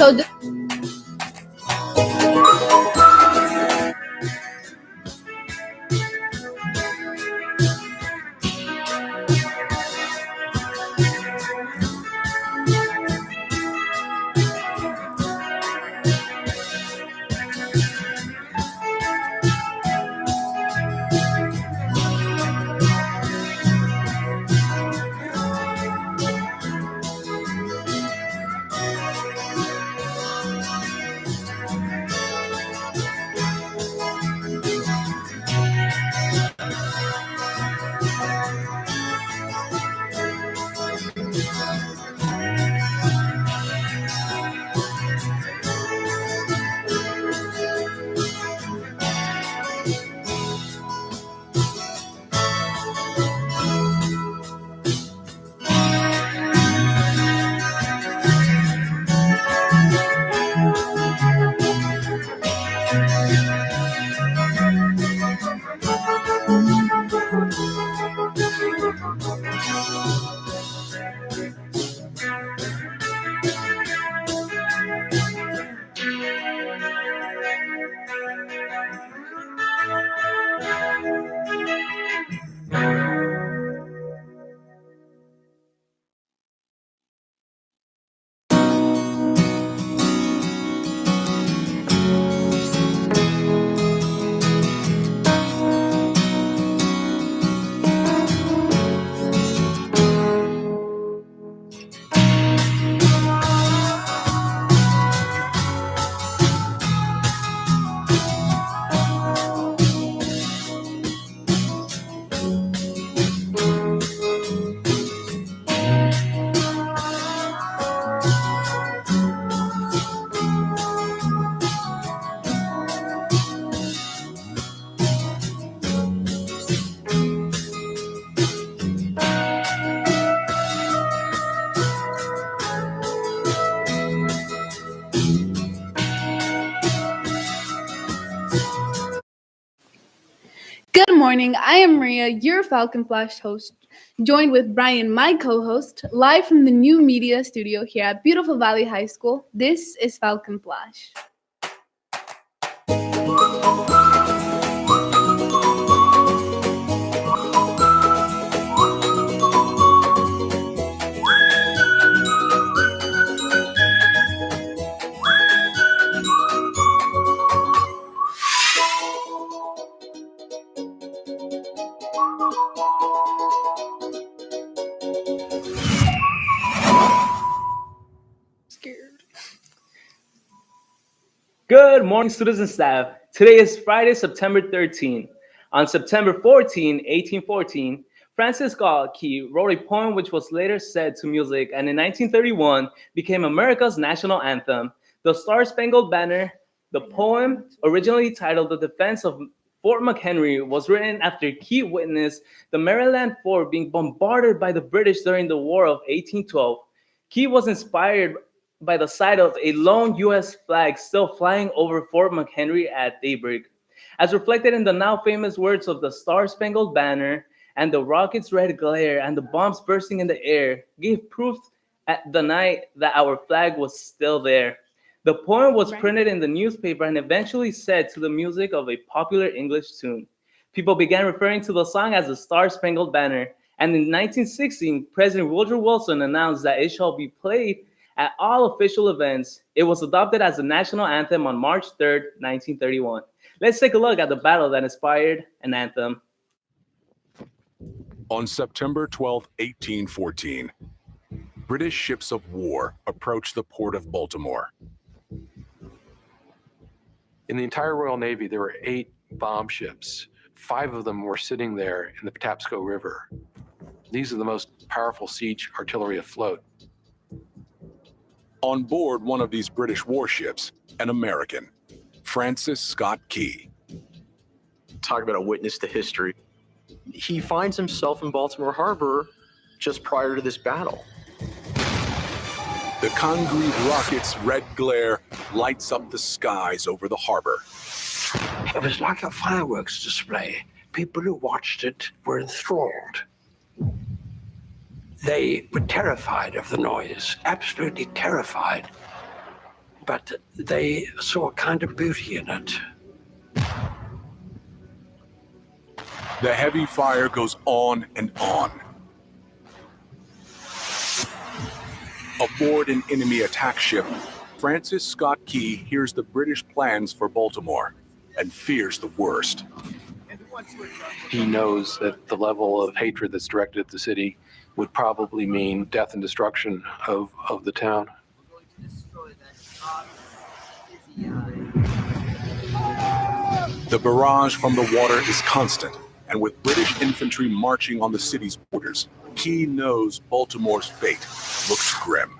So good morning. I am Maria, your Falcon Flash host, joined with Brian, my co-host, live from the new media studio here at Beautiful Valley High School. This is Falcon Flash. Good morning, students and staff. Today is Friday, September 13. On September 14, 1814, Francis Scott Key wrote a poem which was later set to music and in 1931 became America's national anthem, The Star-Spangled Banner. The poem, originally titled The Defense of Fort McHenry, was written after Key witnessed the Maryland fort being bombarded by the British during the War of 1812. Key was inspired by the sight of a lone U.S. flag still flying over Fort McHenry at daybreak. As reflected in the now famous words of the Star-Spangled Banner, and the rocket's red glare and the bombs bursting in the air gave proof at the night that our flag was still there. The poem was Right. printed in the newspaper and eventually set to the music of a popular English tune. People began referring to the song as the Star-Spangled Banner, and in 1916, President Woodrow Wilson announced that it shall be played at all official events. It was adopted as the national anthem on March 3rd, 1931. Let's take a look at the battle that inspired an anthem. On September 12, 1814, British ships of war approached the port of Baltimore. In the entire Royal Navy, there were 8 bomb ships. 5 of them were sitting there in the Patapsco River. These are the most powerful siege artillery afloat. On board one of these British warships, an American, Francis Scott Key. Talk about a witness to history. He finds himself in Baltimore Harbor just prior to this battle. The concrete rocket's red glare lights up the skies over the harbor. It was like a fireworks display. People who watched it were enthralled. They were terrified of the noise, absolutely terrified. But they saw a kind of beauty in it. The heavy fire goes on and on. Aboard an enemy attack ship, Francis Scott Key hears the British plans for Baltimore and fears the worst. He knows that the level of hatred that's directed at the city would probably mean death and destruction of the town. The barrage from the water is constant, and with British infantry marching on the city's borders, Key knows Baltimore's fate looks grim.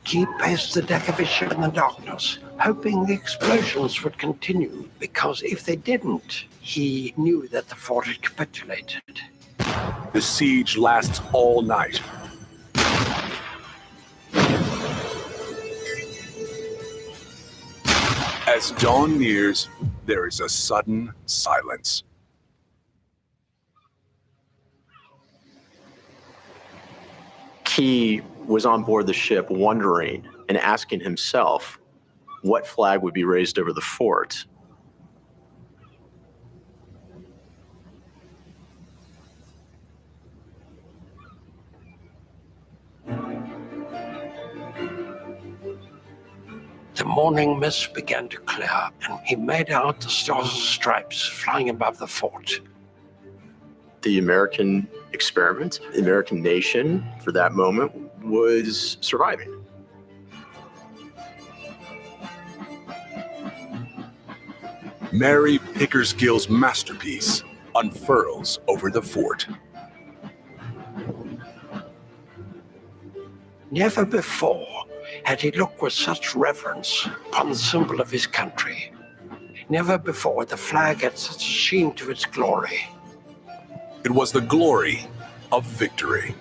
He paced the deck of his ship in the darkness, hoping the explosions would continue, because if they didn't, he knew that the fort had capitulated. The siege lasts all night. As dawn nears, there is a sudden silence. Key was on board the ship wondering and asking himself what flag would be raised over the fort. The morning mist began to clear, and he made out the stars and stripes flying above the fort. The American experiment, the American nation for that moment was surviving. Mary Pickersgill's masterpiece unfurls over the fort. Never before had he looked with such reverence upon the symbol of his country. Never before had the flag had such a sheen to its glory. It was the glory of victory.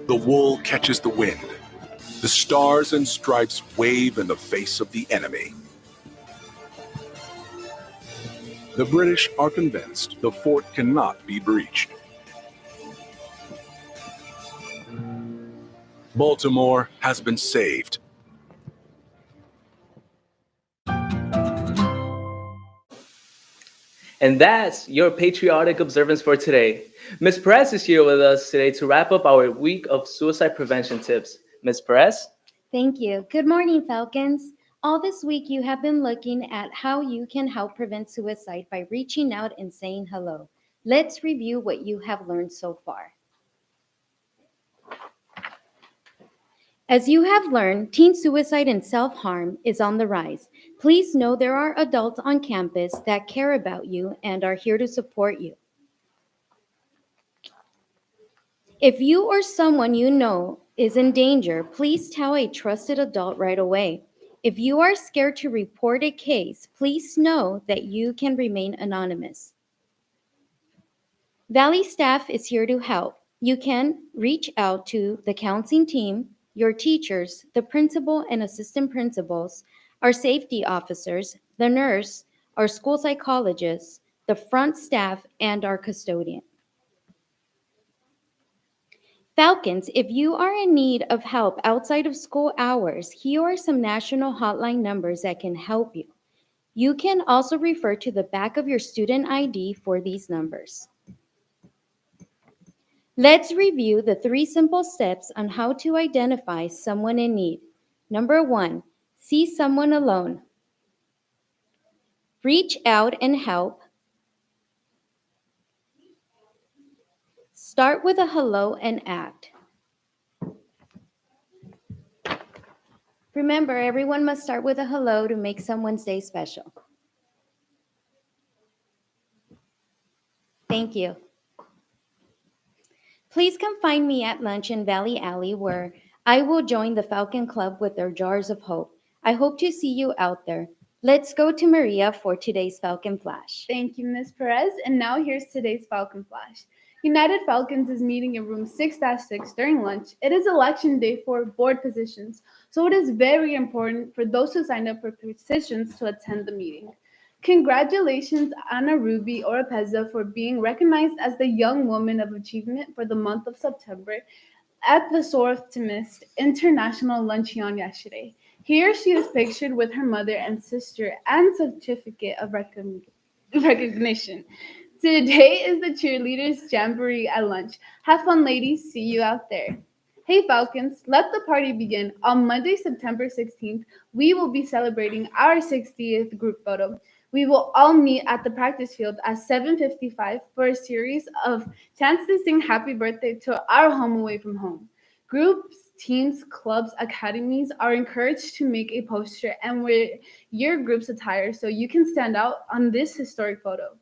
The wool catches the wind. The stars and stripes wave in the face of the enemy. The British are convinced the fort cannot be breached. Baltimore has been saved. And that's your patriotic observance for today. Ms. Perez is here with us today to wrap up our week of suicide prevention tips. Ms. Perez? Thank you. Good morning, Falcons. All this week, you have been looking at how you can help prevent suicide by reaching out and saying hello. Let's review what you have learned so far. As you have learned, teen suicide and self-harm is on the rise. Please know there are adults on campus that care about you and are here to support you. If you or someone you know is in danger, please tell a trusted adult right away. If you are scared to report a case, please know that you can remain anonymous. Valley staff is here to help. You can reach out to the counseling team, your teachers, the principal and assistant principals, our safety officers, the nurse, our school psychologists, the front staff, and our custodian. Falcons, if you are in need of help outside of school hours, here are some national hotline numbers that can help you. You can also refer to the back of your student ID for these numbers. Let's review the 3 simple steps on how to identify someone in need. Number 1, see someone alone. Reach out and help. Start with a hello and act. Remember, everyone must start with a hello to make someone's day special. Thank you. Please come find me at lunch in Valley Alley, where I will join the Falcon Club with their jars of hope. I hope to see you out there. Let's go to Maria for today's Falcon Flash. Thank you, Ms. Perez. And now here's today's Falcon Flash. United Falcons is meeting in room 6-6 during lunch. It is election day for board positions, so it is very important for those who signed up for positions to attend the meeting. Congratulations, Ana Ruby Oropeza, for being recognized as the Young Woman of Achievement for the month of September at the Soar Optimist International Luncheon yesterday. Here she is pictured with her mother and sister and certificate of recognition. Today is the cheerleaders jamboree at lunch. Have fun, ladies. See you out there. Hey, Falcons, let the party begin. On Monday, September 16th, we will be celebrating our 60th group photo. We will all meet at the practice field at 7:55 for a series of chants to sing happy birthday to our home away from home. Groups, teams, clubs, academies are encouraged to make a poster and wear your group's attire so you can stand out on this historic photo.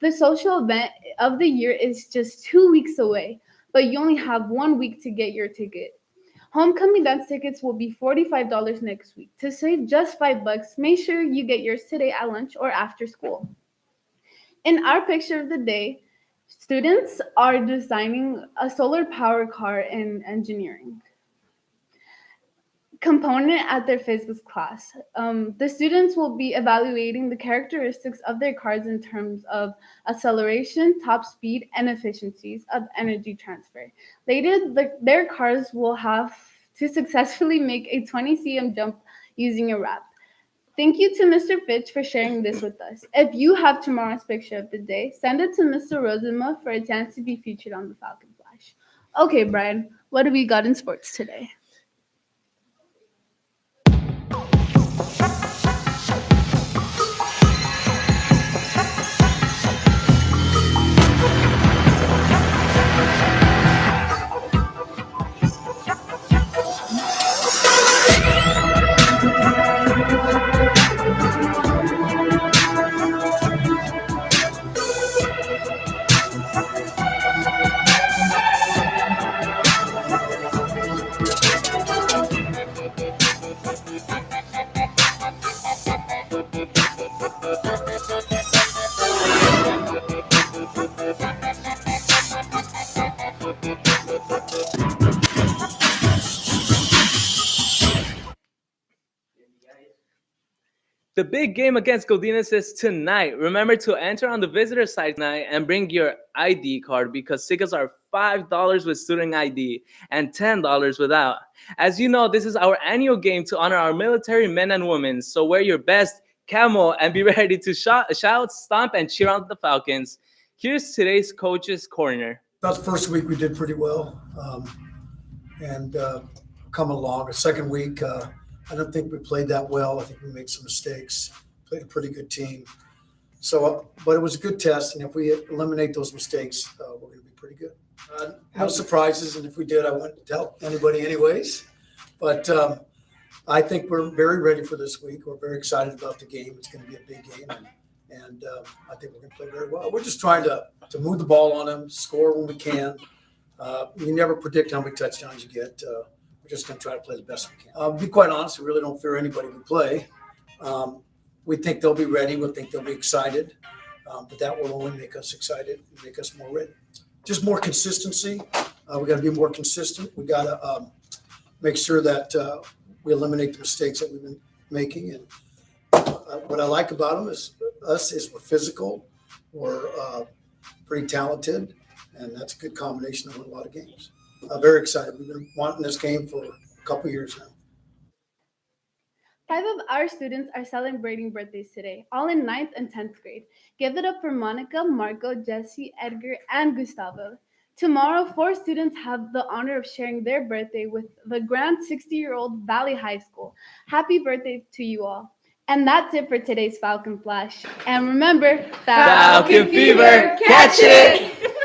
The social event of the year is just 2 weeks away, but you only have 1 week to get your ticket. Homecoming dance tickets will be $45 next week. To save just $5, make sure you get yours today at lunch or after school. In our picture of the day, students are designing a solar power car in engineering component at their physics class. The students will be evaluating the characteristics of their cars in terms of acceleration, top speed, and efficiencies of energy transfer. Later, their cars will have to successfully make a 20 cm jump using a wrap. Thank you to Mr. Fitch for sharing this with us. If you have tomorrow's picture of the day, send it to Mr. Rosema for a chance to be featured on the Falcon Flash. Okay, Brian, what do we got in sports today? The big game against Godinez is tonight. Remember to enter on the visitor site tonight and bring your ID card because tickets are $5 with student ID and $10 without. As you know, this is our annual game to honor our military men and women. So wear your best camo and be ready to shout, stomp, and cheer on the Falcons. Here's today's Coach's Corner. About the first week, we did pretty well and come along. The second week, I don't think we played that well. I think we made some mistakes, played a pretty good team. So, but it was a good test. And if we eliminate those mistakes, we're going to be pretty good. No surprises. And if we did, I wouldn't tell anybody anyways. But I think we're very ready for this week. We're very excited about the game. It's going to be a big game, and I think we're going to play very well. We're just trying to move the ball on them, score when we can. You never predict how many touchdowns you get. We're just going to try to play the best we can. Be quite honest, we really don't fear anybody we play. We think they'll be ready. We think they'll be excited. But that will only make us excited and make us more ready. Just more consistency. We got to be more consistent. We got to make sure that we eliminate the mistakes that we've been making. And what I like about them is we're physical, we're pretty talented, and that's a good combination to win a lot of games. Very excited. We've been wanting this game for a couple years now. 5 of our students are celebrating birthdays today, all in 9th and 10th grade. Give it up for Monica, Marco, Jesse, Edgar, and Gustavo. Tomorrow, 4 students have the honor of sharing their birthday with the grand 60-year-old Valley High School. Happy birthday to you all. And that's it for today's Falcon Flash. And remember, Falcon Fever, catch it!